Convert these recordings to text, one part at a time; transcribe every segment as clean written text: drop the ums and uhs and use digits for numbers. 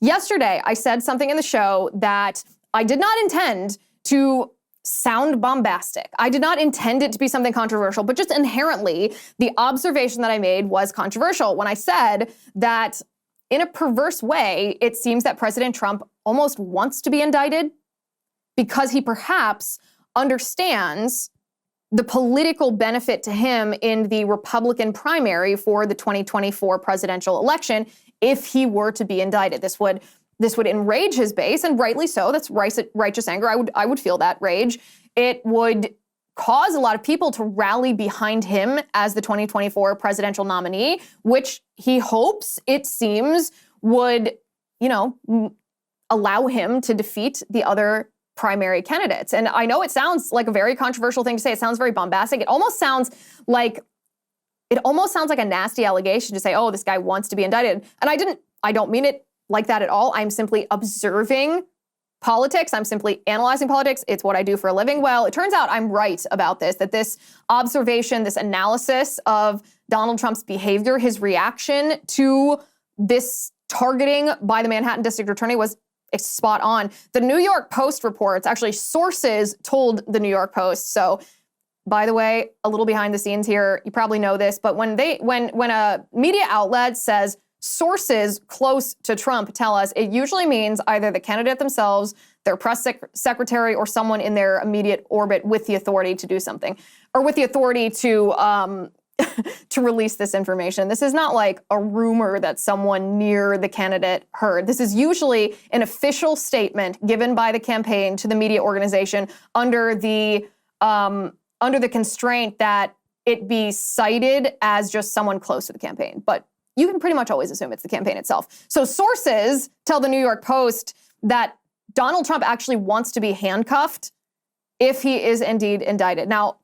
Yesterday, I said something in the show that I did not intend to sound bombastic. I did not intend it to be something controversial, but just inherently, the observation that I made was controversial when I said that in a perverse way, it seems that President Trump almost wants to be indicted because he perhaps understands the political benefit to him in the Republican primary for the 2024 presidential election if he were to be indicted. This would enrage his base, and rightly so. That's righteous anger. I would feel that rage. It would cause a lot of people to rally behind him as the 2024 presidential nominee, which he hopes, it seems, would, allow him to defeat the other primary candidates. And I know it sounds like a very controversial thing to say. It sounds very bombastic. It almost sounds like a nasty allegation to say, oh, this guy wants to be indicted. And I don't mean it like that at all. I'm simply observing politics. I'm simply analyzing politics. It's what I do for a living. Well, it turns out I'm right about this, that this observation, this analysis of Donald Trump's behavior, his reaction to this targeting by the Manhattan District Attorney was spot on. The New York Post reports, actually sources told the New York Post. So, by the way, a little behind the scenes here, you probably know this, but when a media outlet says sources close to Trump tell us, it usually means either the candidate themselves, their press secretary, or someone in their immediate orbit with the authority to do something, or with the authority to to release this information. This is not like a rumor that someone near the candidate heard. This is usually an official statement given by the campaign to the media organization under the constraint that it be cited as just someone close to the campaign. But you can pretty much always assume it's the campaign itself. So sources tell the New York Post that Donald Trump actually wants to be handcuffed if he is indeed indicted. Now,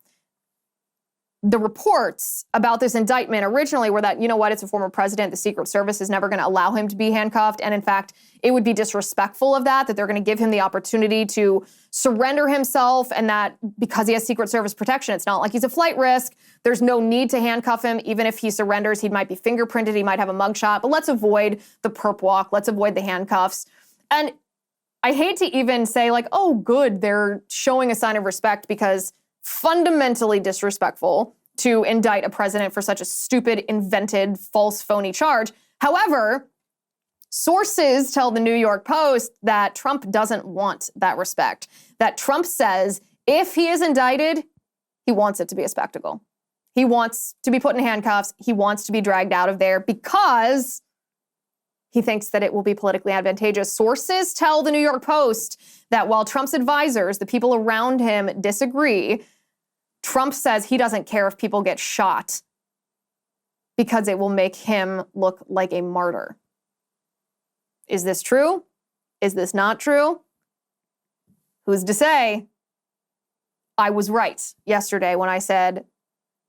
the reports about this indictment originally were that, it's a former president. The Secret Service is never going to allow him to be handcuffed. And in fact, it would be disrespectful of that they're going to give him the opportunity to surrender himself, and that because he has Secret Service protection, it's not like he's a flight risk. There's no need to handcuff him. Even if he surrenders, he might be fingerprinted. He might have a mugshot. But let's avoid the perp walk. Let's avoid the handcuffs. And I hate to even say oh, good, they're showing a sign of respect, because fundamentally disrespectful to indict a president for such a stupid, invented, false, phony charge. However, sources tell the New York Post that Trump doesn't want that respect. That Trump says if he is indicted, he wants it to be a spectacle. He wants to be put in handcuffs. He wants to be dragged out of there because he thinks that it will be politically advantageous. Sources tell the New York Post that while Trump's advisors, the people around him, disagree, Trump says he doesn't care if people get shot because it will make him look like a martyr. Is this true? Is this not true? Who's to say? I was right yesterday when I said,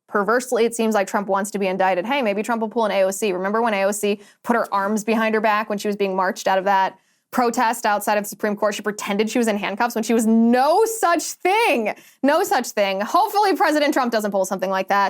perversely, it seems like Trump wants to be indicted. Hey, maybe Trump will pull an AOC. Remember when AOC put her arms behind her back when she was being marched out of that protest outside of the Supreme Court? She pretended she was in handcuffs when she was no such thing. No such thing. Hopefully President Trump doesn't pull something like that.